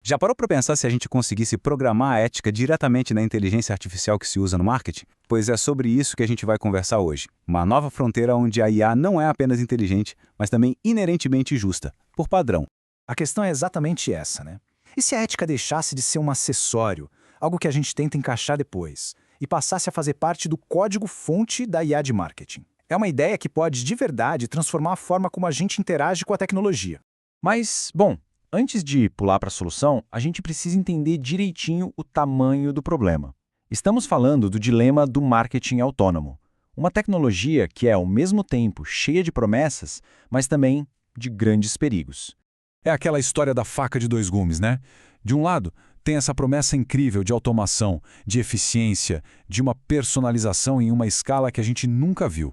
Já parou para pensar se a gente conseguisse programar a ética diretamente na inteligência artificial que se usa no marketing? Pois é sobre isso que a gente vai conversar hoje. Uma nova fronteira onde a IA não é apenas inteligente, mas também inerentemente justa, por padrão. A questão é exatamente essa, né? E se a ética deixasse de ser um acessório, algo que a gente tenta encaixar depois, e passasse a fazer parte do código-fonte da IA de marketing? É uma ideia que pode, de verdade, transformar a forma como a gente interage com a tecnologia. Mas, bom, antes de pular para a solução, a gente precisa entender direitinho o tamanho do problema. Estamos falando do dilema do marketing autônomo. Uma tecnologia que é, ao mesmo tempo, cheia de promessas, mas também de grandes perigos. É aquela história da faca de dois gumes, né? De um lado, tem essa promessa incrível de automação, de eficiência, de uma personalização em uma escala que a gente nunca viu.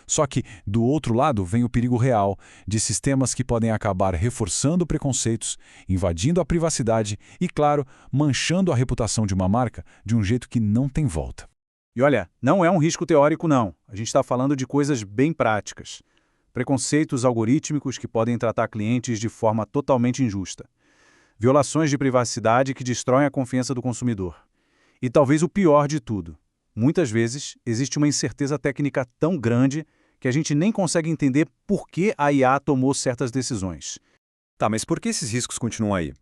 Só que, do outro lado, vem o perigo real de sistemas que podem acabar reforçando preconceitos, invadindo a privacidade e, claro, manchando a reputação de uma marca de um jeito que não tem volta. E olha, não é um risco teórico não. A gente está falando de coisas bem práticas. Preconceitos algorítmicos que podem tratar clientes de forma totalmente injusta. Violações de privacidade que destroem a confiança do consumidor. E talvez o pior de tudo. Muitas vezes, existe uma incerteza técnica tão grande que a gente nem consegue entender por que a IA tomou certas decisões. Tá, mas por que esses riscos continuam aí?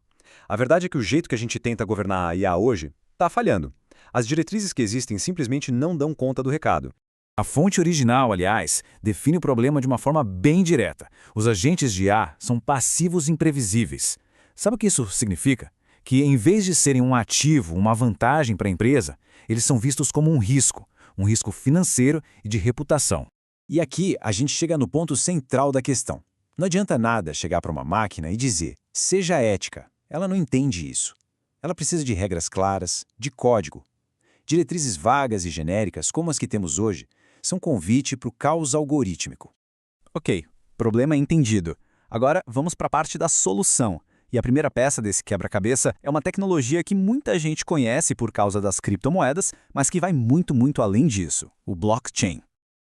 A verdade é que o jeito que a gente tenta governar a IA hoje está falhando. As diretrizes que existem simplesmente não dão conta do recado. A fonte original, aliás, define o problema de uma forma bem direta. Os agentes de IA são passivos imprevisíveis. Sabe o que isso significa? Que, em vez de serem um ativo, uma vantagem para a empresa, eles são vistos como um risco financeiro e de reputação. E aqui a gente chega no ponto central da questão. Não adianta nada chegar para uma máquina e dizer, seja ética. Ela não entende isso. Ela precisa de regras claras, de código. Diretrizes vagas e genéricas, como as que temos hoje, são convite para o caos algorítmico. Ok, problema entendido. Agora vamos para a parte da solução. E a primeira peça desse quebra-cabeça é uma tecnologia que muita gente conhece por causa das criptomoedas, mas que vai muito além disso, o blockchain.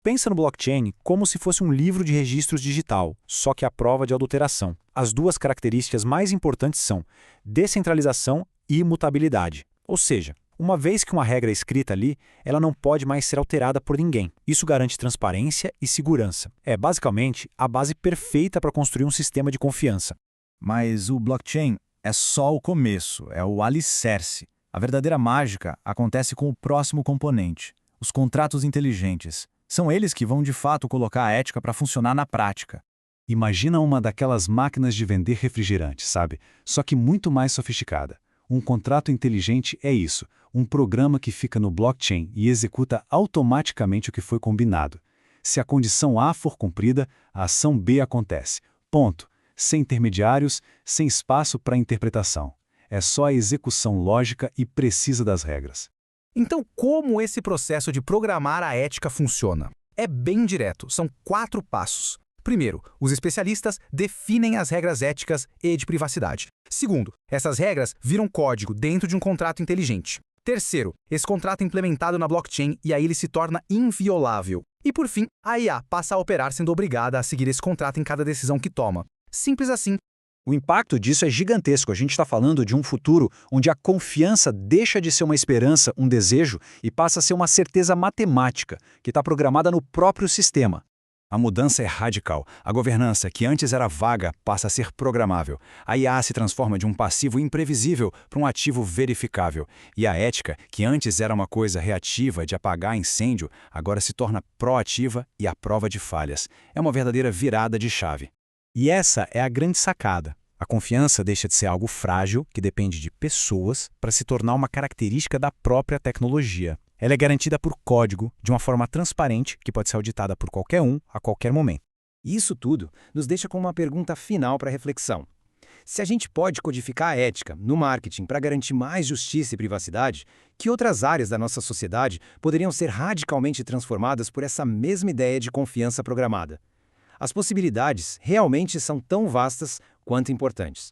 Pensa no blockchain como se fosse um livro de registros digital, só que à prova de adulteração. As duas características mais importantes são descentralização e imutabilidade. Ou seja, uma vez que uma regra é escrita ali, ela não pode mais ser alterada por ninguém. Isso garante transparência e segurança. É basicamente a base perfeita para construir um sistema de confiança. Mas o blockchain é só o começo, é o alicerce. A verdadeira mágica acontece com o próximo componente, os contratos inteligentes. São eles que vão de fato colocar a ética para funcionar na prática. Imagina uma daquelas máquinas de vender refrigerante, sabe? Só que muito mais sofisticada. Um contrato inteligente é isso, um programa que fica no blockchain e executa automaticamente o que foi combinado. Se a condição A for cumprida, a ação B acontece. Ponto. Sem intermediários, sem espaço para interpretação. É só a execução lógica e precisa das regras. Então, como esse processo de programar a ética funciona? É bem direto, são 4 passos. Primeiro, os especialistas definem as regras éticas e de privacidade. Segundo, essas regras viram código dentro de um contrato inteligente. Terceiro, esse contrato é implementado na blockchain e aí ele se torna inviolável. E por fim, a IA passa a operar sendo obrigada a seguir esse contrato em cada decisão que toma. Simples assim. O impacto disso é gigantesco. A gente está falando de um futuro onde a confiança deixa de ser uma esperança, um desejo, e passa a ser uma certeza matemática, que está programada no próprio sistema. A mudança é radical. A governança, que antes era vaga, passa a ser programável. A IA se transforma de um passivo imprevisível para um ativo verificável. E a ética, que antes era uma coisa reativa de apagar incêndio, agora se torna proativa e à prova de falhas. É uma verdadeira virada de chave. E essa é a grande sacada. A confiança deixa de ser algo frágil, que depende de pessoas, para se tornar uma característica da própria tecnologia. Ela é garantida por código, de uma forma transparente, que pode ser auditada por qualquer um, a qualquer momento. E isso tudo nos deixa com uma pergunta final para reflexão. Se a gente pode codificar a ética no marketing para garantir mais justiça e privacidade, que outras áreas da nossa sociedade poderiam ser radicalmente transformadas por essa mesma ideia de confiança programada? As possibilidades realmente são tão vastas quanto importantes.